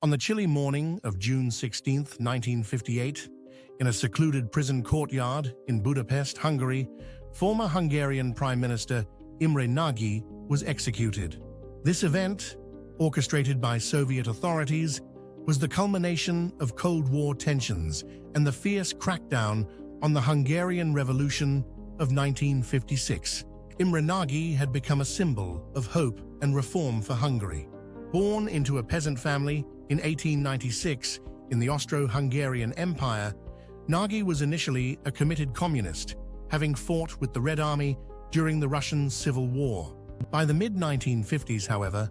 On the chilly morning of June 16, 1958, in a secluded prison courtyard in Budapest, Hungary, former Hungarian Prime Minister Imre Nagy was executed. This event, orchestrated by Soviet authorities, was the culmination of Cold War tensions and the fierce crackdown on the Hungarian Revolution of 1956. Imre Nagy had become a symbol of hope and reform for Hungary. Born into a peasant family in 1896 in the Austro-Hungarian Empire, Nagy was initially a committed communist, having fought with the Red Army during the Russian Civil War. By the mid-1950s, however,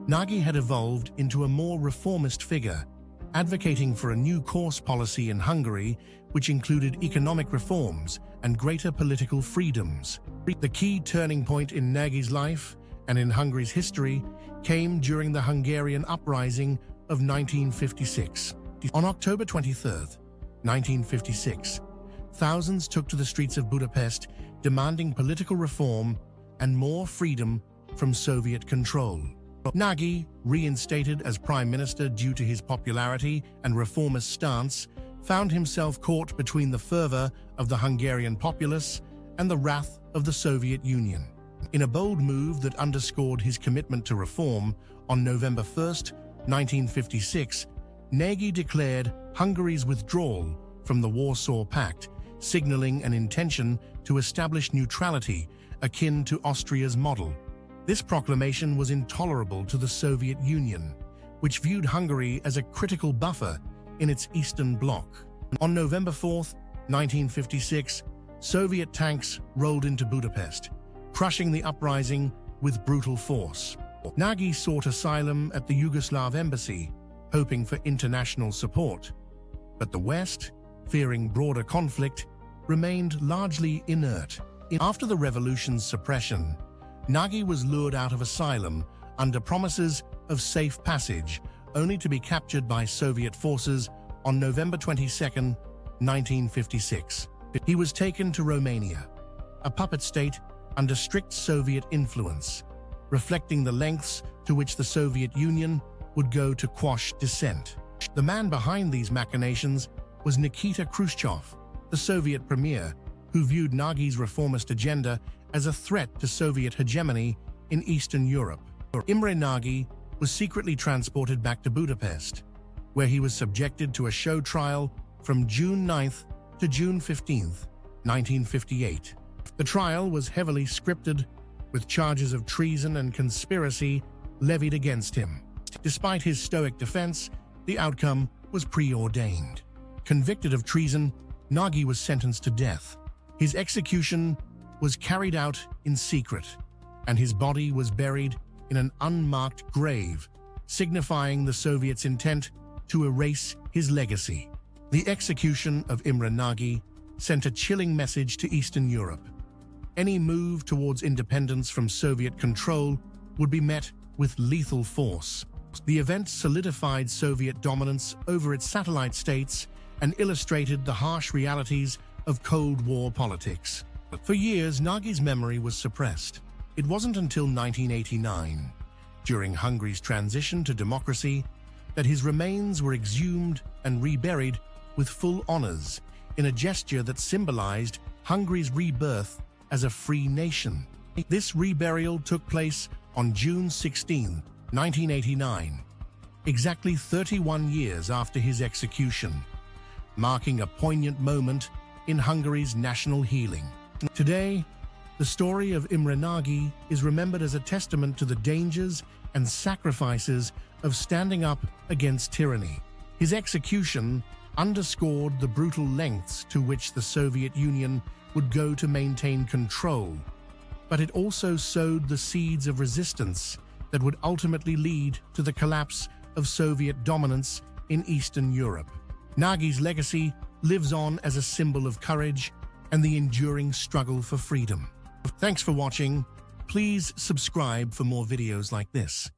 Nagy had evolved into a more reformist figure, advocating for a new course policy in Hungary which included economic reforms and greater political freedoms. The key turning point in Nagy's life and in Hungary's history came during the Hungarian uprising of 1956. On October 23, 1956, thousands took to the streets of Budapest demanding political reform and more freedom from Soviet control. Nagy, reinstated as prime minister due to his popularity and reformist stance, found himself caught between the fervor of the Hungarian populace and the wrath of the Soviet Union. In a bold move that underscored his commitment to reform, on November 1, 1956, Nagy declared Hungary's withdrawal from the Warsaw Pact, signaling an intention to establish neutrality akin to Austria's model. This proclamation was intolerable to the Soviet Union, which viewed Hungary as a critical buffer in its Eastern Bloc. On November 4, 1956, Soviet tanks rolled into Budapest, crushing the uprising with brutal force. Nagy sought asylum at the Yugoslav embassy, hoping for international support. But the West, fearing broader conflict, remained largely inert. After the revolution's suppression, Nagy was lured out of asylum under promises of safe passage, only to be captured by Soviet forces on November 22, 1956. He was taken to Romania, a puppet state under strict Soviet influence, reflecting the lengths to which the Soviet Union would go to quash dissent. The man behind these machinations was Nikita Khrushchev, the Soviet premier, who viewed Nagy's reformist agenda as a threat to Soviet hegemony in Eastern Europe. Imre Nagy was secretly transported back to Budapest, where he was subjected to a show trial from June 9 to June 15, 1958. The trial was heavily scripted, with charges of treason and conspiracy levied against him. Despite his stoic defense, the outcome was preordained. Convicted of treason, Nagy was sentenced to death. His execution was carried out in secret, and his body was buried in an unmarked grave, signifying the Soviets' intent to erase his legacy. The execution of Imre Nagy sent a chilling message to Eastern Europe. Any move towards independence from Soviet control would be met with lethal force. The event solidified Soviet dominance over its satellite states and illustrated the harsh realities of Cold War politics. For years, Nagy's memory was suppressed. It wasn't until 1989, during Hungary's transition to democracy, that his remains were exhumed and reburied with full honors in a gesture that symbolized Hungary's rebirth as a free nation. This reburial took place on June 16, 1989, exactly 31 years after his execution, marking a poignant moment in Hungary's national healing. Today, the story of Imre Nagy is remembered as a testament to the dangers and sacrifices of standing up against tyranny. His execution underscored the brutal lengths to which the Soviet Union would go to maintain control, but it also sowed the seeds of resistance that would ultimately lead to the collapse of Soviet dominance in Eastern Europe. Nagy's legacy lives on as a symbol of courage and the enduring struggle for freedom. Thanks for watching. Please subscribe for more videos like this.